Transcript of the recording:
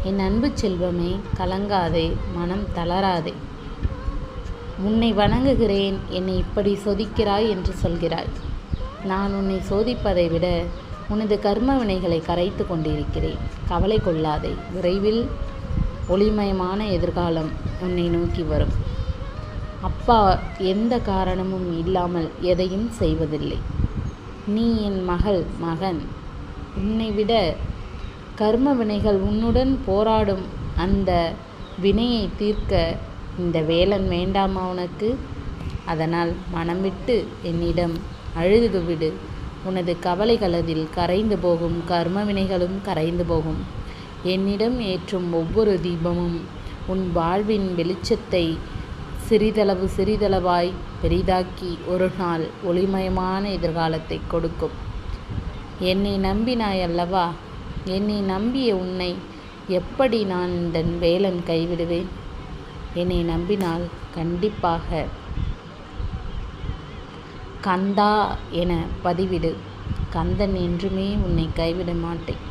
என் அன்பு செல்வமே, கலங்காதே, மனம் தளராதே. உன்னை வணங்குகிறேன், என்னை இப்படி சோதிக்கிறாய் என்று சொல்கிறாய். நான் உன்னை சோதிப்பதை விட உனது கர்ம வினைகளை கரைத்து கொண்டிருக்கிறேன். கவலை கொள்ளாதே. விரைவில் ஒளிமயமான எதிர்காலம் உன்னை நோக்கி வரும். அப்பா எந்த காரணமும் இல்லாமல் எதையும் செய்வதில்லை. நீ என் மகன். உன்னை விட கர்ம வினைகள் உன்னுடன் போராடும். அந்த வினையை தீர்க்க இந்த வேலன் வேண்டாமா உனக்கு? அதனால் மனம் விட்டு என்னிடம் அழுதுவிடு. உனது கவலைகள் அதில் கரைந்து போகும். கர்ம வினைகளும் கரைந்து போகும். என்னிடம் ஏற்றும் ஒவ்வொரு தீபமும் உன் வாழ்வின் வெளிச்சத்தை சிறிதளவாய் பெரிதாக்கி ஒரு நாள் ஒளிமயமான எதிர்காலத்தை கொடுக்கும். என்னை நம்பினாய் அல்லவா? என்னை நம்பிய உன்னை எப்படி நான் இந்த வேலன் கைவிடுவேன்? என்னை நம்பினால் கண்டிப்பாக கந்தா என பதிவிடு. கந்தன் என்றுமே உன்னை கைவிட மாட்டேன்.